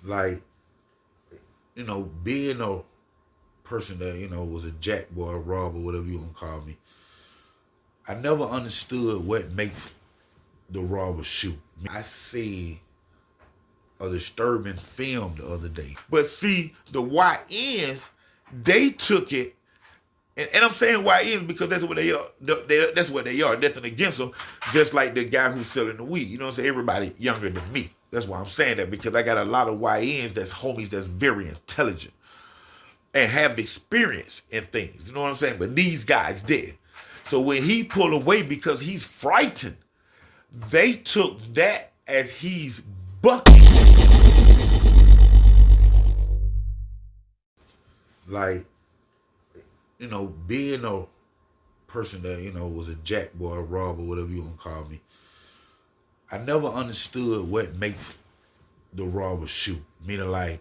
like, being a person that, was a jack boy, a robber, whatever you want to call me, I never understood what makes the robber shoot. I see a disturbing film the other day. But see, the YNs, they took it, and I'm saying YNs because that's what they are. That's what they are. Nothing against them, just like the guy who's selling the weed. You know what I'm saying? Everybody younger than me. That's why I'm saying that, because I got a lot of YNs that's homies that's very intelligent and have experience in things. You know what I'm saying? But these guys did. So when he pulled away because he's frightened, they took that as he's bucking. Like, being a person that, was a jack boy, a robber, whatever you want to call me, I never understood what makes the robber shoot. Meaning, like,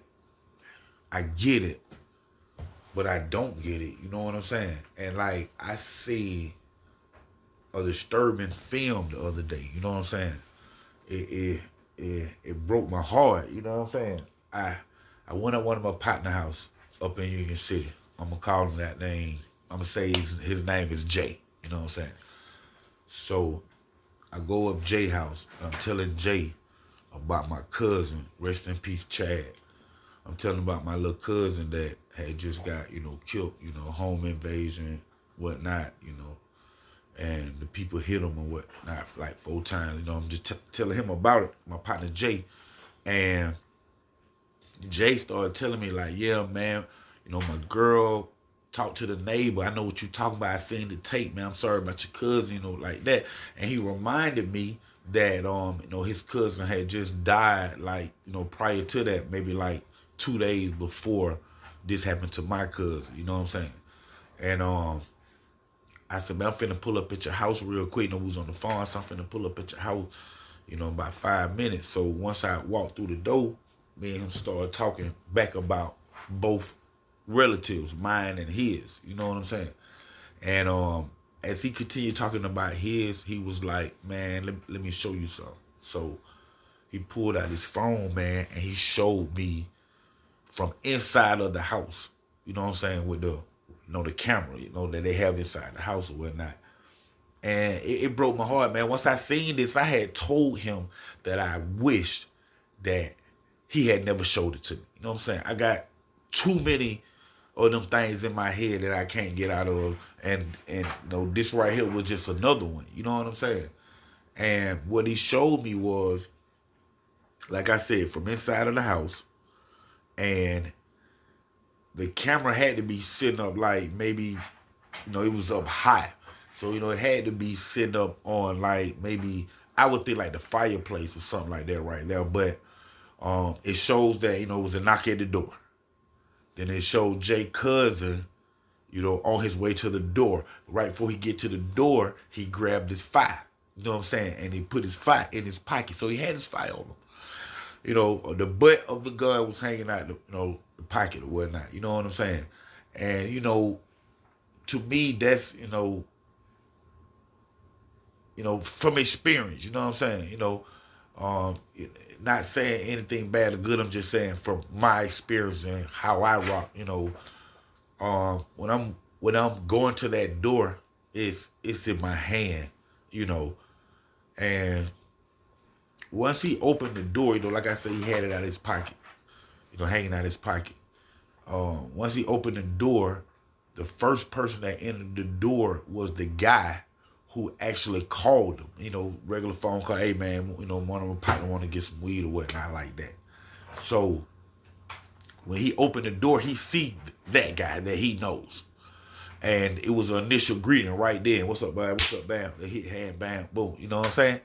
I get it, but I don't get it. You know what I'm saying? And, like, I see a disturbing film the other day. You know what I'm saying? It broke my heart. You know what I'm saying? I went at one of my partner house up in Union City. I'm gonna call him that name. I'm gonna say his name is Jay. You know what I'm saying? So I go up Jay house and I'm telling Jay about my cousin, rest in peace, Chad. I'm telling about my little cousin that had just got, killed, home invasion, whatnot, and the people hit him and whatnot like 4 times. I'm just telling him about it, my partner Jay. And Jay started telling me, like, yeah, man, my girl talked to the neighbor. I know what you talking about. I seen the tape, man. I'm sorry about your cousin, like that. And he reminded me that, his cousin had just died, like, prior to that, maybe like 2 days before this happened to my cousin. You know what I'm saying? And I said, man, I'm finna pull up at your house real quick. We was on the phone, so I'm finna pull up at your house, about 5 minutes. So once I walked through the door, me and him started talking back about both relatives, mine and his. You know what I'm saying? And as he continued talking about his, he was like, man, let me show you something. So he pulled out his phone, man, and he showed me from inside of the house, you know what I'm saying, with the, the camera, that they have inside the house or whatnot. And it broke my heart, man. Once I seen this, I had told him that I wished that he had never showed it to me. You know what I'm saying? I got too many of them things in my head that I can't get out of. And this right here was just another one. You know what I'm saying? And what he showed me was, like I said, from inside of the house. And the camera had to be sitting up like maybe, it was up high. So, it had to be sitting up on like maybe, I would think like the fireplace or something like that right there. But it shows that, it was a knock at the door. Then it showed Jay cousin, on his way to the door. Right before he get to the door, he grabbed his fire. You know what I'm saying? And he put his fire in his pocket. So he had his fire on him. The butt of the gun was hanging out the pocket or whatnot. You know what I'm saying? And, to me, that's, from experience, you know what I'm saying? Not saying anything bad or good. I'm just saying from my experience and how I rock, when I'm going to that door, it's in my hand, and once he opened the door, like I said, he had it out of his pocket, hanging out of his pocket. Once he opened the door, the first person that entered the door was the guy who actually called him, regular phone call, hey man, one of my partner want to get some weed or whatnot like that. So when he opened the door, he see that guy that he knows. And it was an initial greeting right there. What's up, bud? What's up, bam? They hit hand, bam, boom. You know what I'm saying?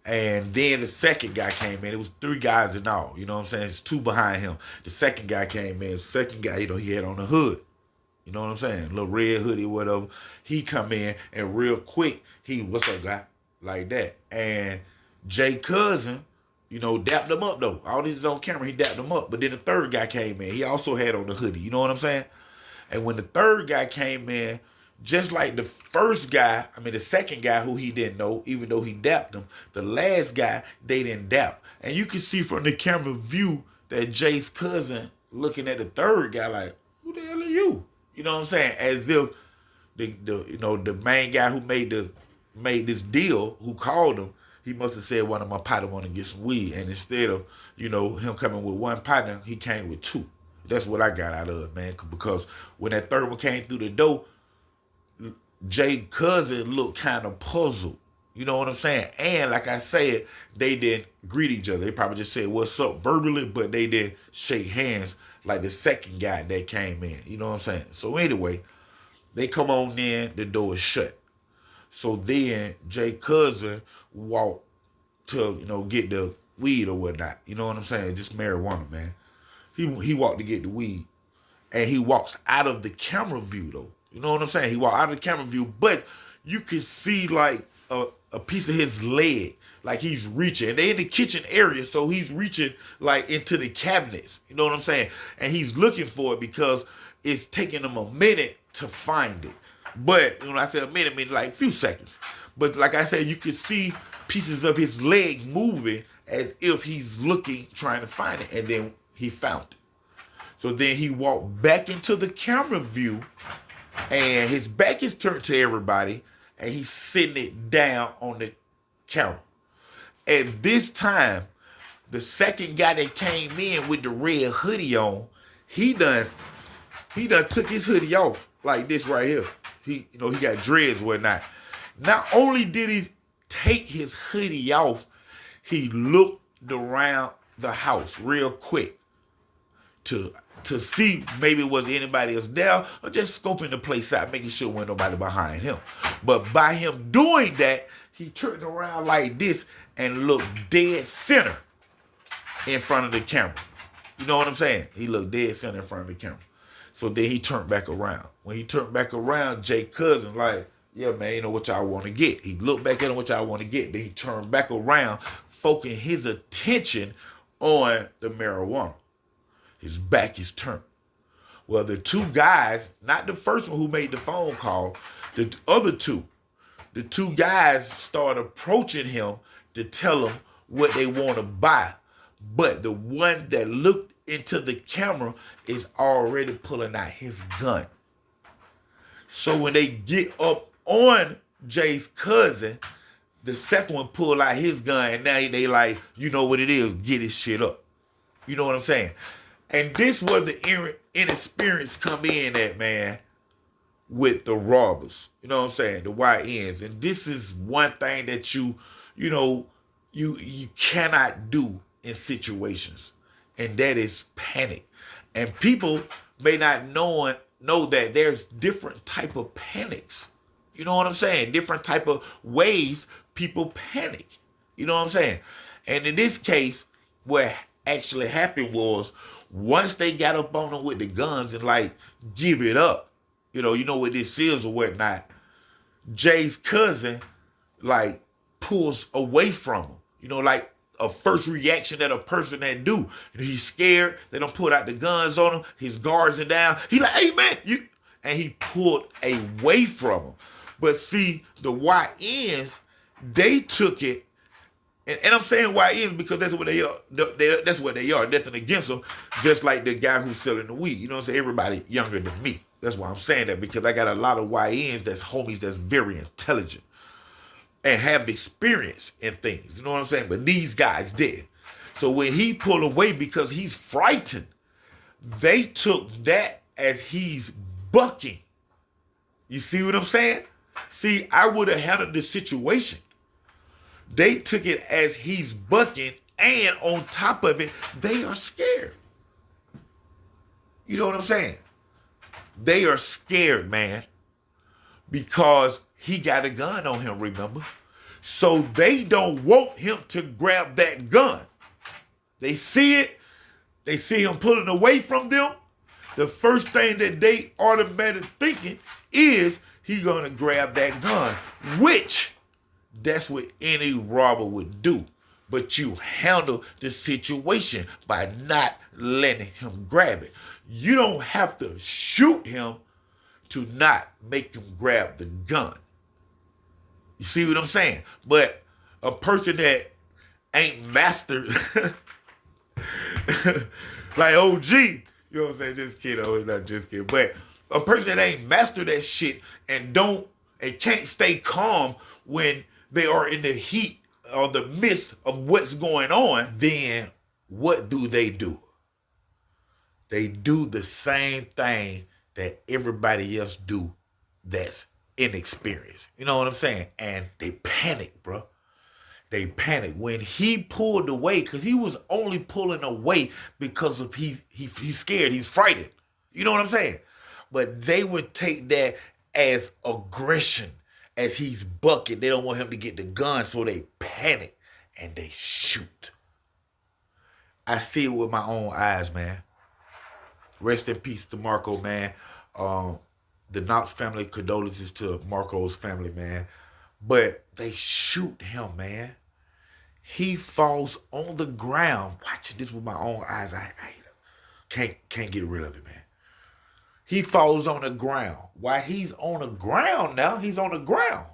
And then the second guy came in. It was 3 guys in all. You know what I'm saying? It's 2 behind him. The second guy came in. The second guy, he had on the hood. You know what I'm saying? Little red hoodie, whatever. He come in and real quick, what's up, guy? Like that. And Jay cousin, dapped him up though. All this is on camera, he dapped him up. But then the third guy came in. He also had on the hoodie. You know what I'm saying? And when the third guy came in, just like the the second guy who he didn't know, even though he dapped him, the last guy, they didn't dap. And you can see from the camera view that Jay's cousin looking at the third guy like, who the hell are you? You know what I'm saying? As if the main guy who made this deal, who called him, he must have said one of my partner want to get some weed, and instead of him coming with one partner, he came with two. That's what I got out of it, man. Because when that third one came through the door, Jay's cousin looked kind of puzzled. You know what I'm saying? And like I said, they didn't greet each other. They probably just said what's up verbally, but they didn't shake hands like the second guy that came in. You know what I'm saying? So anyway, they come on in, the door is shut. So then Jay's cousin walked to, get the weed or whatnot. You know what I'm saying? Just marijuana, man. He walked to get the weed. And he walks out of the camera view, though. You know what I'm saying? He walked out of the camera view, but you can see like a piece of his leg, like he's reaching. And they in the kitchen area, so he's reaching like into the cabinets. You know what I'm saying? And he's looking for it because it's taking him a minute to find it. But when I say a minute, I mean like a few seconds. But like I said, you can see pieces of his leg moving as if he's looking, trying to find it. And then he found it. So then he walked back into the camera view, and his back is turned to everybody, and he's sitting it down on the counter. At this time, the second guy that came in with the red hoodie on, he done took his hoodie off like this right here. He got dreads or whatnot. Not only did he take his hoodie off, he looked around the house real quick to see maybe was anybody else there, or just scoping the place out, making sure there wasn't nobody behind him. But by him doing that, he turned around like this and looked dead center in front of the camera. You know what I'm saying? He looked dead center in front of the camera. So then he turned back around. When he turned back around, Jay's cousin like, yeah, man, you know what y'all want to get. He looked back at him, what y'all want to get. Then he turned back around, focusing his attention on the marijuana. His back is turned. Well, the two guys, not the first one who made the phone call, the other two, the two guys start approaching him to tell him what they want to buy. But the one that looked into the camera is already pulling out his gun. So when they get up on Jay's cousin, the second one pull out his gun, and now they like, you know what it is, get his shit up. You know what I'm saying? And this where the inexperience come in at, man, with the robbers. You know what I'm saying? The YNs. And this is one thing that you cannot do in situations. And that is panic. And people may not know that there's different type of panics. You know what I'm saying? Different type of ways people panic. You know what I'm saying? And in this case, what actually happened was, once they got up on them with the guns and like, give it up, you know what this is or whatnot, Jay's cousin like pulls away from him. Like a first reaction that a person that do. He's scared. They don't put out the guns on him. His guards are down. He like, hey man, and he pulled away from him. But see, the YNs, they took it. And I'm saying YNs because that's what they are. That's what they are. Nothing against them. Just like the guy who's selling the weed. You know what I'm saying? Everybody younger than me. That's why I'm saying that, because I got a lot of YNs that's homies that's very intelligent and have experience in things. You know what I'm saying? But these guys did. So when he pulled away because he's frightened, they took that as he's bucking. You see what I'm saying? See, I would have handled the situation. They took it as he's bucking, and on top of it, they are scared. You know what I'm saying? They are scared, man, because he got a gun on him, remember? So they don't want him to grab that gun. They see it. They see him pulling away from them. The first thing that they automatically thinking is he gonna grab that gun, which that's what any robber would do. But you handle the situation by not letting him grab it. You don't have to shoot him to not make him grab the gun. You see what I'm saying? But a person that ain't mastered Like OG. You know what I'm saying? Just kidding. Oh, not just kidding. But a person that ain't mastered that shit and can't stay calm when they are in the heat or the midst of what's going on, then what do? They do the same thing that everybody else do that's inexperienced. You know what I'm saying? And they panic, bro. They panic. When he pulled away, because he was only pulling away because of he's scared, he's frightened. You know what I'm saying? But they would take that as aggression, as he's bucking. They don't want him to get the gun, so they panic and they shoot. I see it with my own eyes, man. Rest in peace to Marco, man. The Knox family, condolences to Marco's family, man. But they shoot him, man. He falls on the ground. Watching this with my own eyes, I can't get rid of it, man. He falls on the ground. While he's on the ground now, he's on the ground.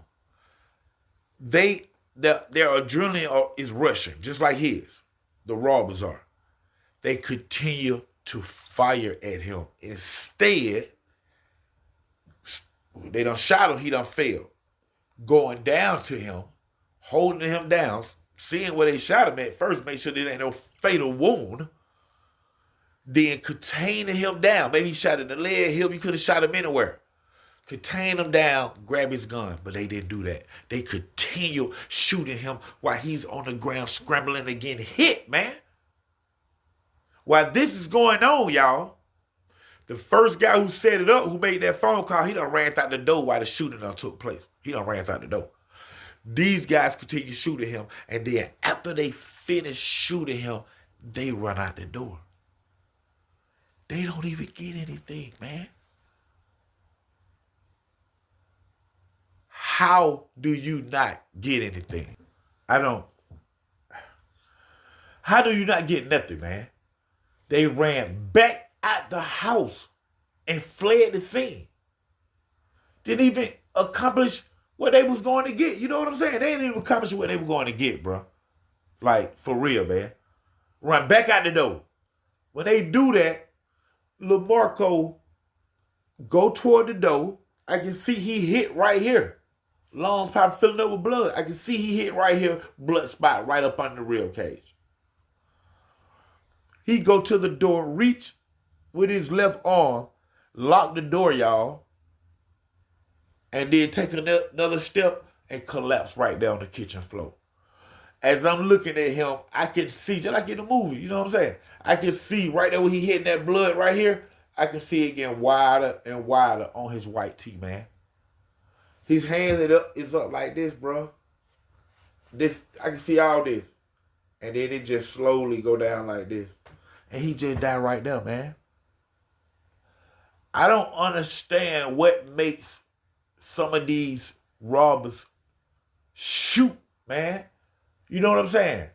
Their adrenaline is rushing, just like his. The robbers are. They continue to fire at him. Instead, they done shot him, he done failed. Going down to him, holding him down, seeing where they shot him at first, make sure there ain't no fatal wound. Then containing him down. Maybe he shot in the leg, hip, you could have shot him anywhere. Contain him down, grab his gun, but they didn't do that. They continue shooting him while he's on the ground scrambling and getting hit, man. While this is going on, y'all, the first guy who set it up, who made that phone call, he done ran out the door while the shooting done took place. He done ran out the door. These guys continue shooting him, and then after they finish shooting him, they run out the door. They don't even get anything, man. How do you not get anything? How do you not get nothing, man? They ran back out the house and fled the scene. Didn't even accomplish what they was going to get. You know what I'm saying? They didn't even accomplish what they were going to get, bro. Like, for real, man. Run back out the door. When they do that, LaMarco go toward the door. I can see he hit right here. Lungs probably filling up with blood. I can see he hit right here, blood spot right up under the rib cage. He go to the door, reach with his left arm, lock the door, y'all, and then take another step and collapse right down the kitchen floor. As I'm looking at him, I can see, just like in the movie, you know what I'm saying? I can see right there where he hitting that blood right here, I can see it getting wider and wider on his white tee, man. His hand is up like this, bro. This, I can see all this. And then it just slowly go down like this. And he just died right there, man. I don't understand what makes some of these robbers shoot, man. You know what I'm saying?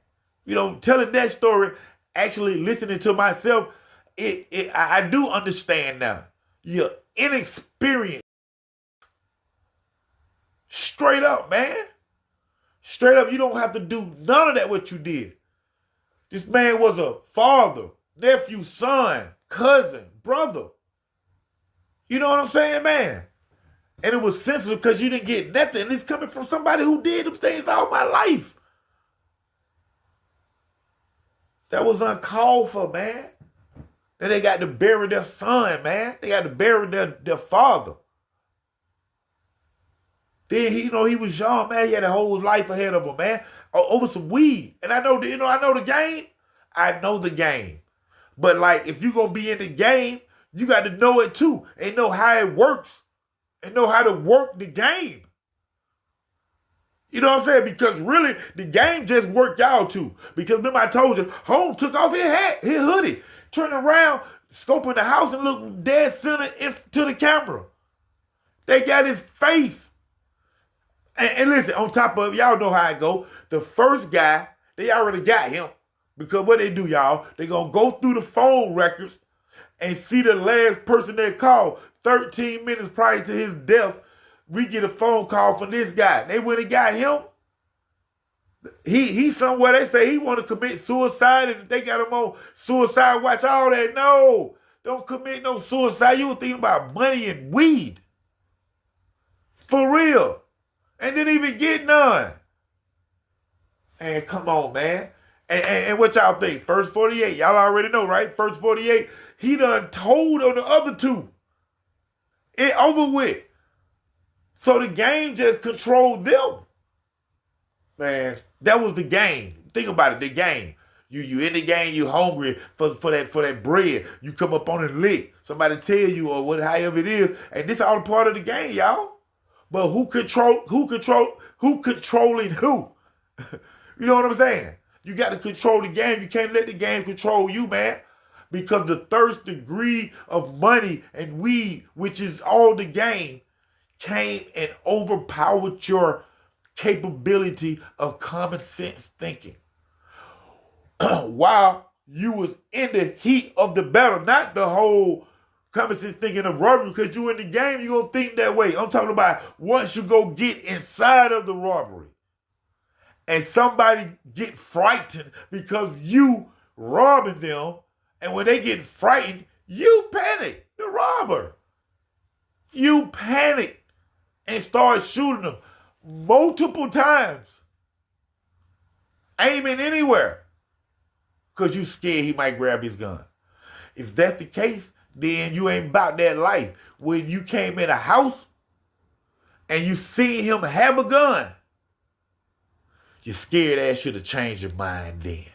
You know, telling that story, actually listening to myself, I do understand now. You're inexperienced. Straight up, man. Straight up, you don't have to do none of that what you did. This man was a father, nephew, son, cousin, brother. You know what I'm saying, man? And it was sensitive because you didn't get nothing. And it's coming from somebody who did them things all my life. That was uncalled for, man. Then they got to bury their son, man. They got to bury their father. Then he was young, man. He had a whole life ahead of him, man. Over some weed. And I know the game. I know the game. But like, if you're gonna be in the game, you got to know it too. And know how it works. And know how to work the game. You know what I'm saying? Because really, the game just worked y'all too. Because remember I told you, Holmes took off his hat, his hoodie, turned around, scoping the house and looked dead center into the camera. They got his face. And listen, on top of it, y'all know how it go. The first guy, they already got him. Because what they do, y'all, they going to go through the phone records and see the last person they called. 13 minutes prior to his death, we get a phone call from this guy. They went and got him. He somewhere they say he want to commit suicide and they got him on suicide watch, all that. No, don't commit no suicide. You were thinking about money and weed. For real. And didn't even get none. And come on, man. And what y'all think? First 48. Y'all already know, right? First 48. He done told on the other two. It over with. So the game just controlled them. Man, that was the game. Think about it, the game. You in the game, you hungry for that bread. You come up on and lick. Somebody tell you or what, however it is. And this all part of the game, y'all. But who controlling who? You know what I'm saying? You got to control the game. You can't let the game control you, man. Because the thirst degree of money and weed, which is all the game, came and overpowered your capability of common sense thinking. While you was in the heat of the battle, not the whole common sense thinking of robbery, because you in the game, you're going to think that way. I'm talking about once you go get inside of the robbery and somebody get frightened because you robbing them, and when they get frightened, you panic, the robber. You panic and start shooting them multiple times, aiming anywhere, because you scared he might grab his gun. If that's the case, then you ain't about that life. When you came in a house and you seen him have a gun, your scared ass should have changed your mind then.